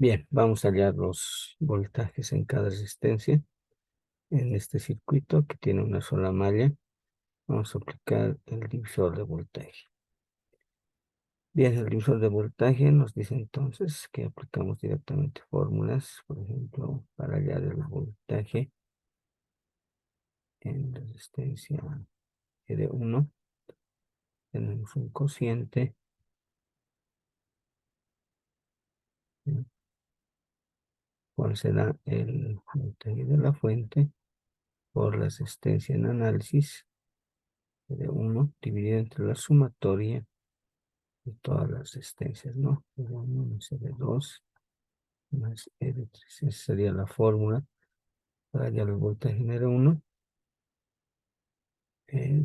Bien, vamos a hallar los voltajes en cada resistencia. En este circuito que tiene una sola malla, vamos a aplicar el divisor de voltaje. Bien, el divisor de voltaje nos dice entonces que aplicamos directamente fórmulas, por ejemplo, para hallar el voltaje en resistencia R1, tenemos un cociente, ¿sí? ¿Cuál será el voltaje de la fuente por la resistencia en análisis? R1 dividido entre la sumatoria de todas las resistencias, ¿no? R1 más R2 más R3. Esa sería la fórmula para hallar el voltaje en R1.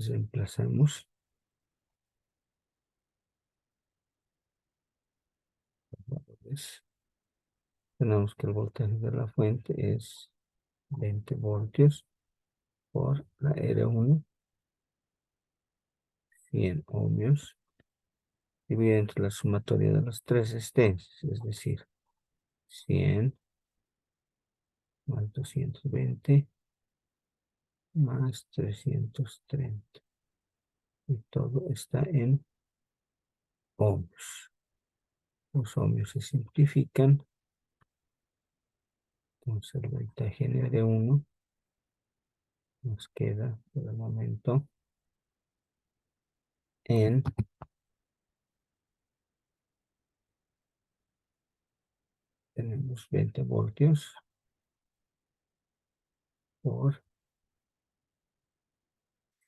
Reemplazamos. Tenemos que el voltaje de la fuente es 20 voltios por la R1, 100 ohmios, dividido entre la sumatoria de las tres resistencias, es decir, 100 más 220 más 330. Y todo está en ohmios. Los ohmios se simplifican. Entonces el voltaje en R1 nos queda por el momento en tenemos 20 voltios por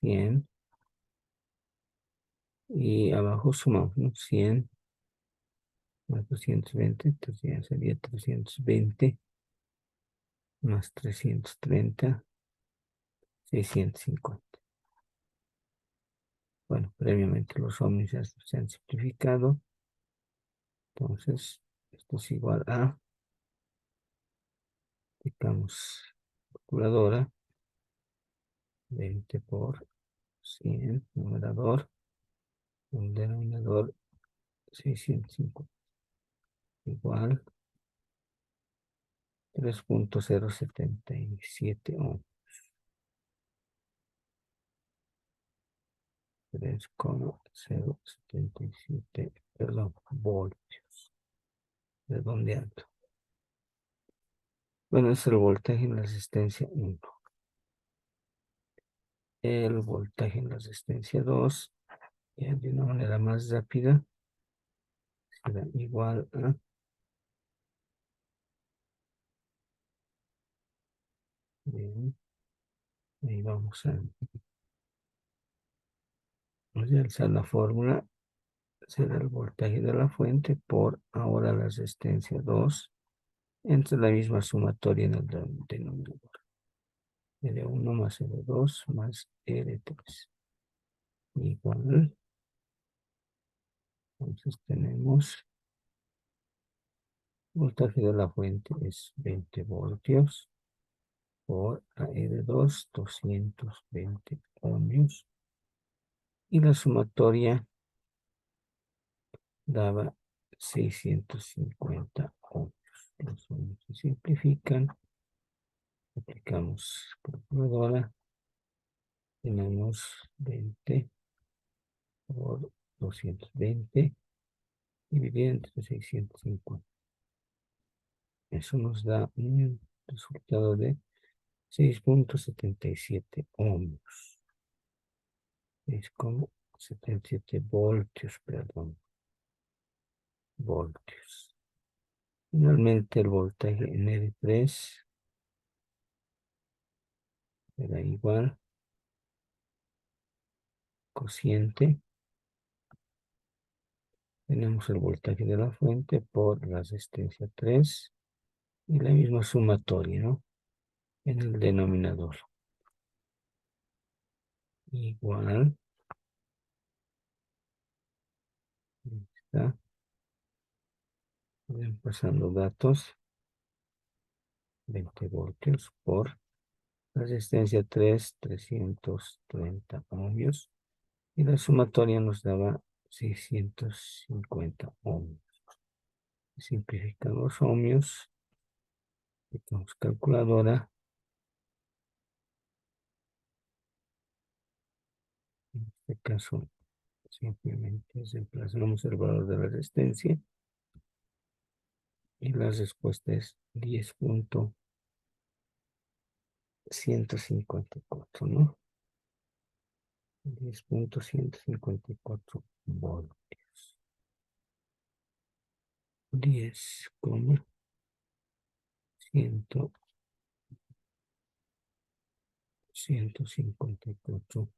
100 y abajo sumamos, ¿no? 100 más 220, entonces ya sería 320 más 330, 650. Bueno, previamente los ohmios ya se han simplificado, entonces esto es igual a, aplicamos calculadora, 20 por 100, numerador, el denominador 650, igual 3.077 ohms. 3,077, perdón, voltios, redondeando. Bueno, es el voltaje en la resistencia 1. El voltaje en la resistencia 2, ya de una manera más rápida, será igual a, bien, ahí vamos a realizar la fórmula, será el voltaje de la fuente por ahora la resistencia 2, entre la misma sumatoria en el denominador. R1 más R2 más R3. Igual, entonces tenemos voltaje de la fuente es 20 voltios por AR2, 220 ohmios. Y la sumatoria daba 650 ohmios. Los ohmios se simplifican. Aplicamos calculadora. Tenemos 20 por 220 dividido entre 650. Eso nos da un resultado de 6.77 ohmios. 6,77 voltios, perdón. Voltios. Finalmente el voltaje en R3 será igual cociente. Tenemos el voltaje de la fuente por la resistencia 3 y la misma sumatoria, ¿no? En el denominador. Igual. Ahí está. Pasando datos. 20 voltios por resistencia 3, 330 ohmios. Y la sumatoria nos daba 650 ohmios. simplificar los ohmios. Aplicamos calculadora. En este caso, simplemente reemplazamos el valor de la resistencia y la respuesta es 10.154, ¿no? 10.154 voltios. 10,154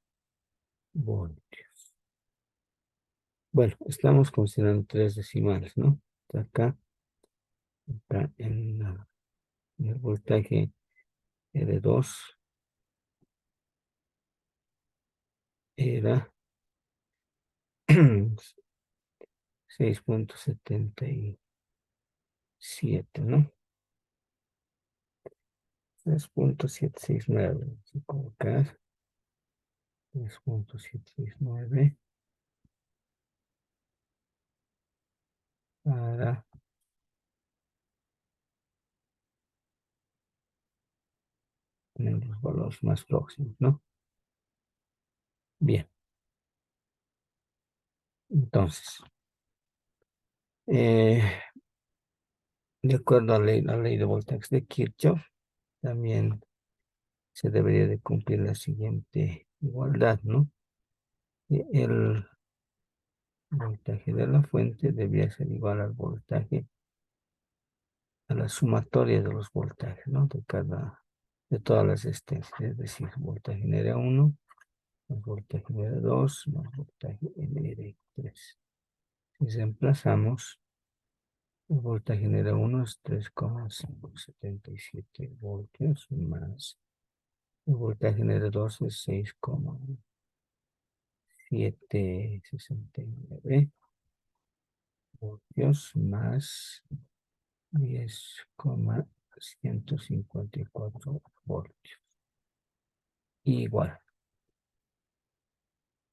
voltios. Bueno, estamos considerando tres decimales, ¿no? Acá en el voltaje de 2 era 6.77, ¿no? 3.769. Vamos a colocar 3.769 para tener los valores más próximos, ¿no? Bien, entonces, eh, de acuerdo a la ley de voltajes de Kirchhoff, también se debería de cumplir la siguiente igualdad, ¿no? El voltaje de la fuente debía ser igual al voltaje, a la sumatoria de los voltajes, ¿no? De todas las existencias, es decir, voltaje en área 1, más voltaje en área 2, más voltaje en área 3. Si reemplazamos, el voltaje en área 1 es 3,577 voltios, más el voltaje en área 2 es 6,769 voltios, más 10,154 voltios. Igual,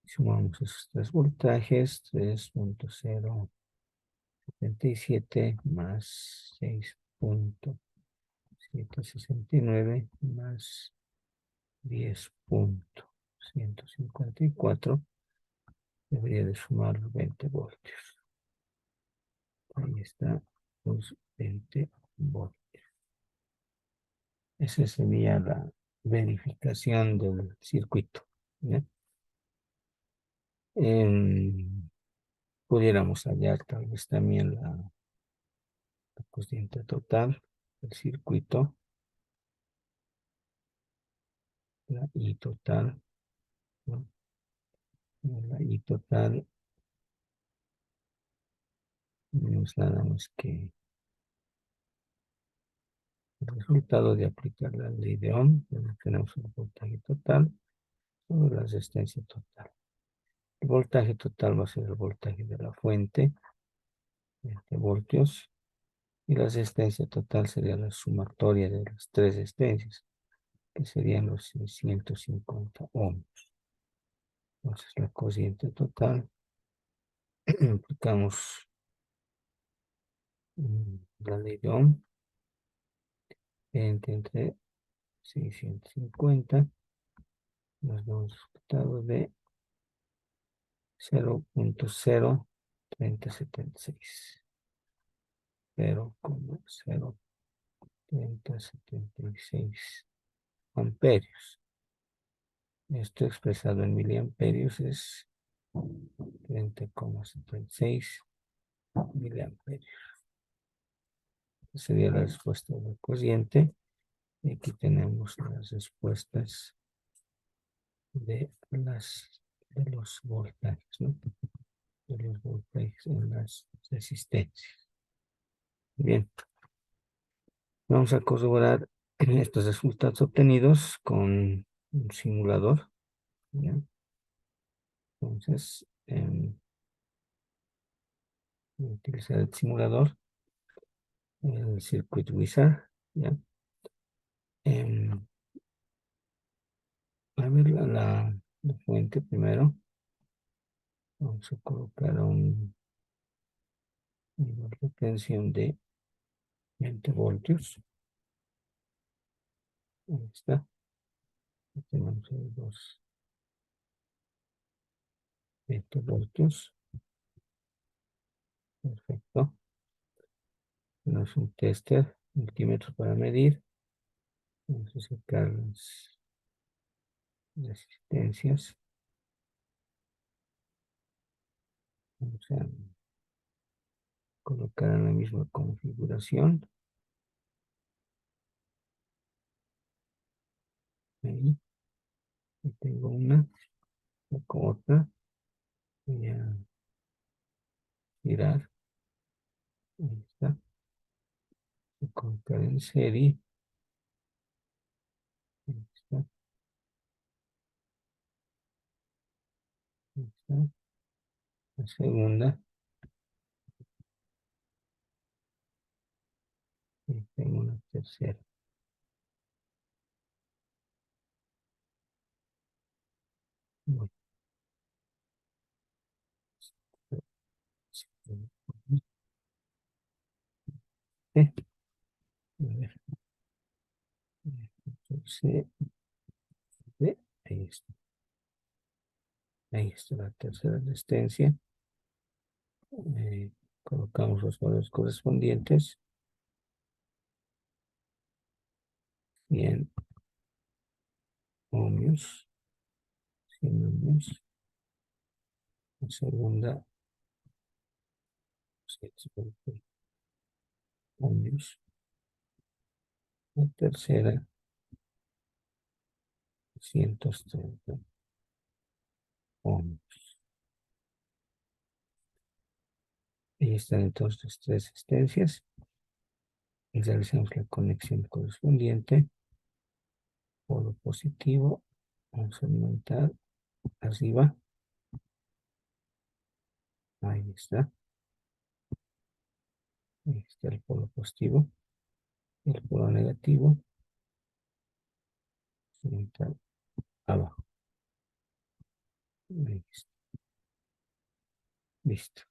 sumamos esos tres voltajes, 3.077 más 6.769 más 10.154, debería de sumar 20 voltios. Ahí está, los 20 voltios. Esa sería la verificación del circuito, ¿ya? Pudiéramos hallar tal vez también la cociente total del circuito, la I total, ¿no? La I total no es nada más que el resultado de aplicar la ley de Ohm, donde tenemos el voltaje total sobre la resistencia total. El voltaje total va a ser el voltaje de la fuente, 20 voltios, y la resistencia total sería la sumatoria de las tres resistencias, que serían los 650 ohms. Entonces la cociente total, aplicamos la ley de Ohm, entre 650, nos da un resultado de 0.03076. 0.03076 amperios. Esto expresado en miliamperios es 30,76 miliamperios. Esa sería la respuesta del cociente. Y aquí tenemos las respuestas de los voltajes, ¿no? De los voltajes en las resistencias. Bien, vamos a corroborar estos resultados obtenidos con un simulador, ¿ya? Entonces, utilizar el simulador, el Circuit Wizard, ¿ya? A ver la fuente primero. Vamos a colocar nivel de tensión de 20 voltios. Ahí está. Tenemos ahí los 20 voltios. Perfecto. Tenemos un tester, multímetro para medir. Vamos a sacar las resistencias. Vamos a colocar en la misma configuración. Ahí, ahí tengo una, saco otra. Voy a girar. Ahí está. Voy a colocar en serie. Ahí está. Ahí está. La segunda. Y tengo una tercera. Bueno, a ver, entonces, ahí está. Ahí está la tercera resistencia. Eh, colocamos los valores correspondientes. 100 ohmios. 100 ohmios. La segunda, 120 ohmios. La tercera, 130 ohmios. Ahí están entonces las tres resistencias. Y realizamos la conexión correspondiente. Polo positivo. Vamos a alimentar arriba. Ahí está. Ahí está el polo positivo. El polo negativo. Alimentar abajo. Ahí está. Listo.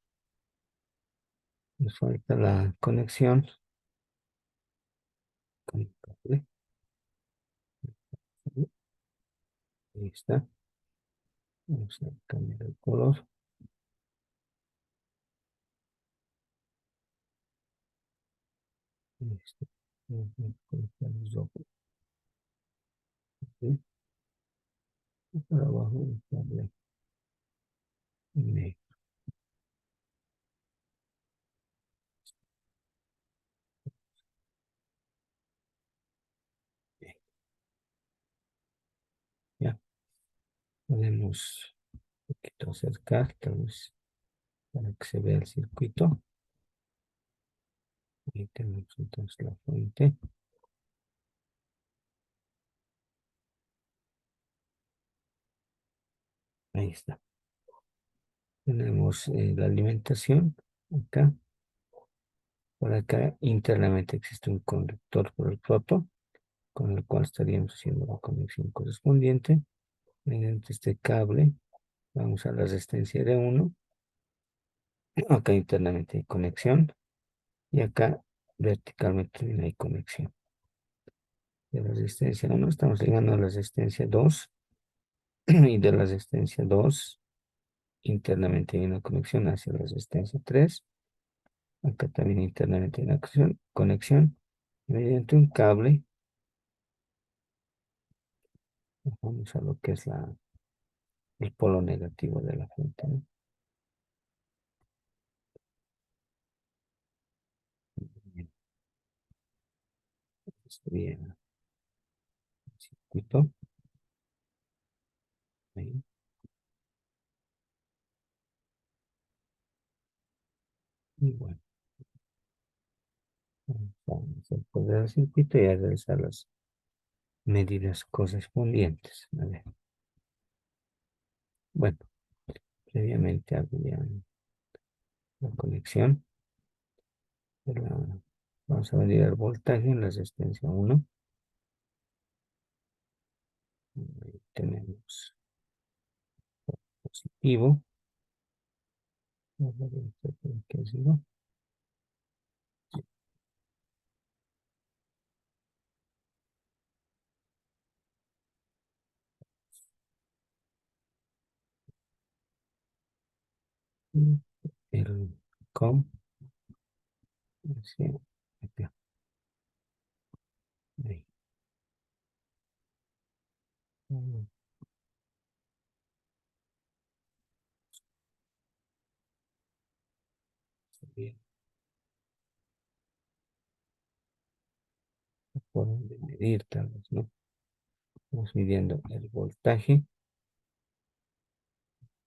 Nos falta la conexión con el cable. Ahí está. Vamos a cambiar el color. Ahí está. Vamos a colocar el rojo. ¿Sí? Y por abajo el cable negro. Bien, ya podemos un poquito acercar, tal vez para que se vea el circuito. Ahí tenemos entonces la fuente. Ahí está. Tenemos la alimentación acá. Por acá internamente existe un conductor por el proto, con el cual estaríamos haciendo la conexión correspondiente. Mediante este cable vamos a la resistencia de 1. Acá internamente hay conexión. Y acá verticalmente también hay conexión. De la resistencia 1 estamos llegando a la resistencia 2. Y de la resistencia 2 internamente hay una conexión hacia la resistencia 3. Acá también internamente hay una conexión. Mediante un cable vamos a lo que es el polo negativo de la fuente, ¿no? Bien, sería el circuito. Ahí. Y bueno, vamos a poder el circuito y a realizar las medidas correspondientes. A ver. Bueno, previamente había la conexión. de la- Vamos a medir el voltaje en la resistencia 1. Ahí tenemos positivo. Vamos a ver qué ha sido. el com, sí, acá, ahí. Vamos bien, por donde medir tal vez, ¿no? Vamos midiendo el voltaje.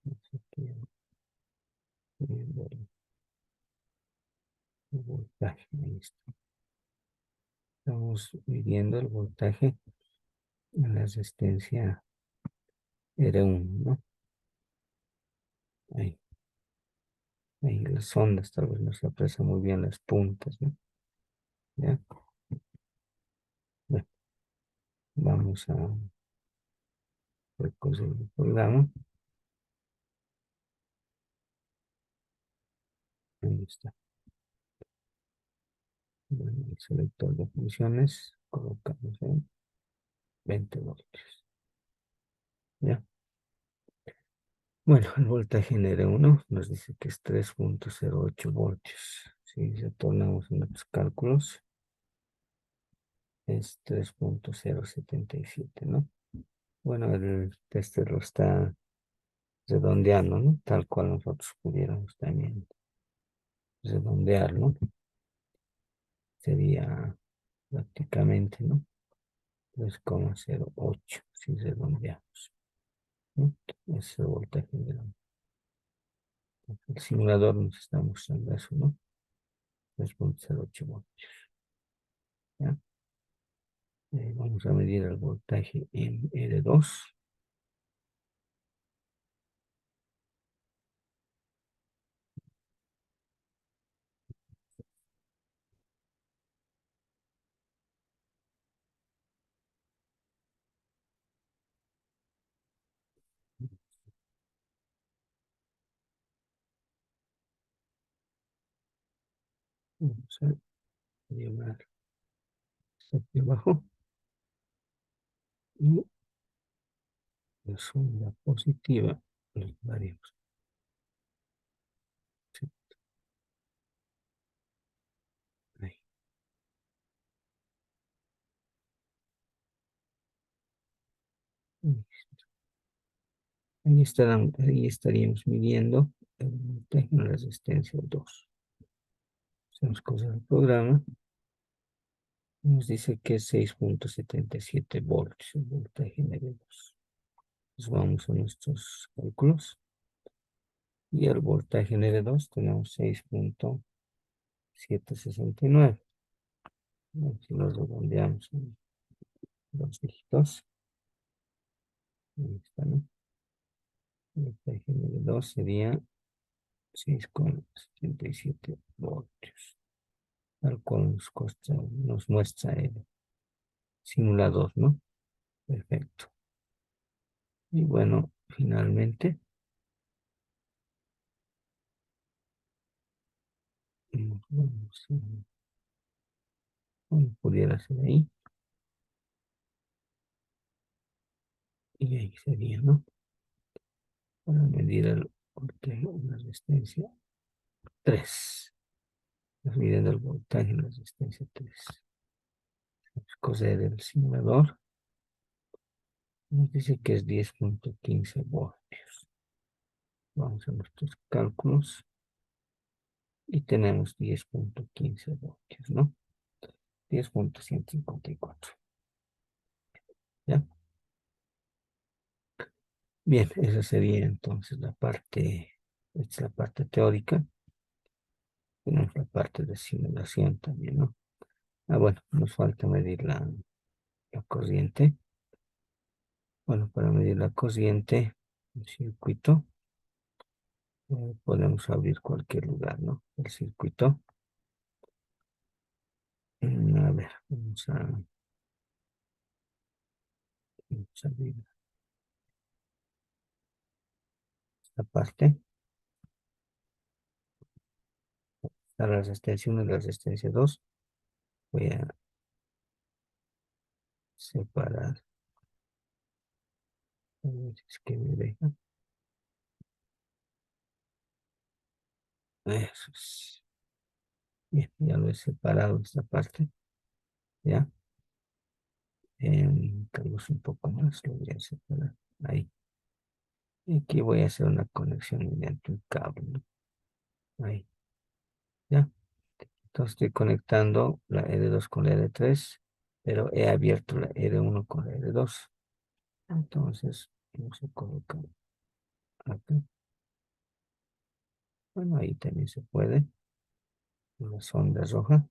Aquí, midiendo el voltaje, ahí está. Estamos midiendo el voltaje en la resistencia R1, ¿no? Ahí, ahí las ondas tal vez no se aprecian muy bien las puntas, ¿no? ¿Ya? Bueno, vamos a recoger el programa. Ahí está. Bueno, el selector de funciones, colocamos en 20 voltios. ¿Ya? Bueno, el voltaje en R1 nos dice que es 3,08 voltios. Si retornamos en nuestros cálculos, es 3,077, ¿no? Bueno, el tester lo está redondeando, ¿no? Tal cual nosotros pudiéramos también redondearlo. Sería prácticamente, ¿no? 3,08 si redondeamos, ¿no? Ese es el voltaje el simulador nos está mostrando eso, ¿no? 3,08 voltios. ¿Ya? Vamos a medir el voltaje en R2. Vamos a llevar aquí abajo y la sonda positiva los varios. Sí, ahí. Ahí estaríamos midiendo el voltaje en resistencia 2. Hacemos cosas del programa. Nos dice que es 6,77 voltios el voltaje en R2. Entonces vamos a nuestros cálculos. Y el voltaje en R2 tenemos 6,769. Si lo redondeamos en dos dígitos, ahí está, ¿no? El voltaje en R2 sería 6,77 voltios. Tal cual nos muestra el simulador, ¿no? Perfecto. Y bueno, finalmente, vamos a, bueno, pudiera ser ahí. Y ahí sería, ¿no? Para medir el voltaje en la resistencia 3. Midiendo el voltaje en la resistencia 3. Coser el simulador. Nos dice que es 10,15 voltios. Vamos a nuestros cálculos. Y tenemos 10,15 voltios, ¿no? 10,154. ¿Ya? Bien, esa sería entonces esta es la parte teórica. Tenemos la parte de simulación también, ¿no? Ah, bueno, nos falta medir la corriente. Bueno, para medir la corriente, el circuito, podemos abrir cualquier lugar, ¿no? El circuito. A ver, vamos a abrir esta parte. La resistencia 1 y la resistencia 2. Voy a separar. A ver si es que me deja. Eso es. Bien, ya lo he separado esta parte. Ya. Tal vez un poco más lo voy a separar. Ahí. Y aquí voy a hacer una conexión mediante un cable, ¿no? Ahí. Ya. Entonces estoy conectando la R2 con la R3, pero he abierto la R1 con la R2. Entonces, vamos a colocar acá. Bueno, ahí también se puede. Una sonda roja.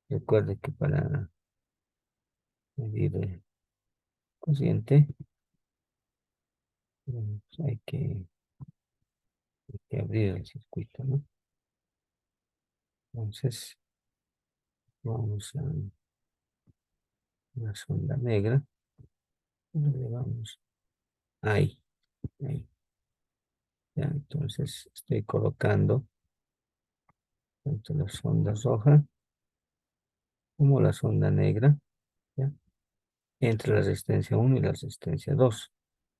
Recuerde que para medir el cociente, pues hay que abrir el circuito, ¿no? Entonces, vamos a una sonda negra. Le vamos ahí, ahí. Ya, entonces estoy colocando tanto la sonda roja como la sonda negra, ¿ya? Entre la resistencia 1 y la resistencia 2.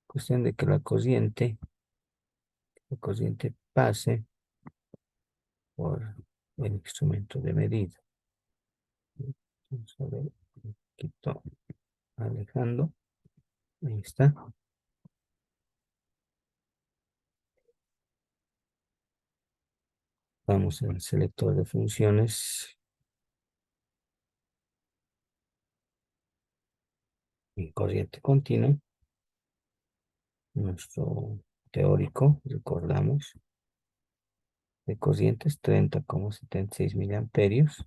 Cuestión de que la corriente pase por el instrumento de medida. Vamos a ver, un poquito alejando. Ahí está. Vamos al selector de funciones en corriente continua. Nuestro teórico, recordamos, de corriente es 30,76 miliamperios.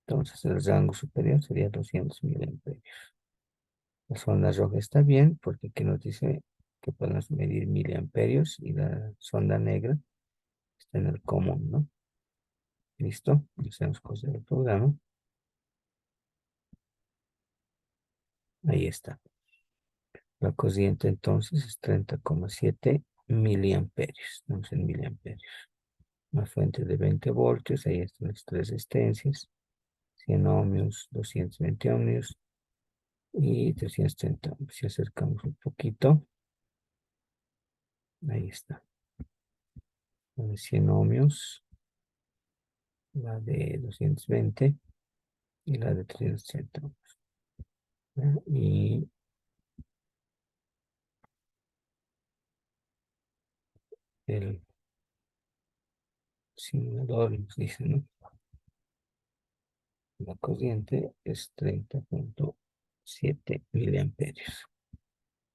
Entonces el rango superior sería 200 miliamperios. La sonda roja está bien porque aquí nos dice que podemos medir miliamperios y la sonda negra está en el común, ¿no? Listo, hacemos cosas del programa. Ahí está. La corriente entonces es 30,7 miliamperios. Estamos en miliamperios. Una fuente de 20 voltios. Ahí están las tres resistencias. 100 ohmios, 220 ohmios y 330 ohmios. Si acercamos un poquito. Ahí está. La de 100 ohmios. La de 220 y la de 330 ohmios. Y el simulador nos dice, ¿no? La corriente es 30,7 miliamperios,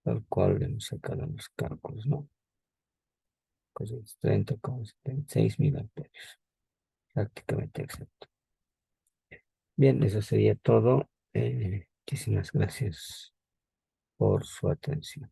al cual le hemos sacado los cálculos, ¿no? Corriente es 30,76 miliamperios, prácticamente exacto. Bien, eso sería todo. Muchísimas gracias por su atención.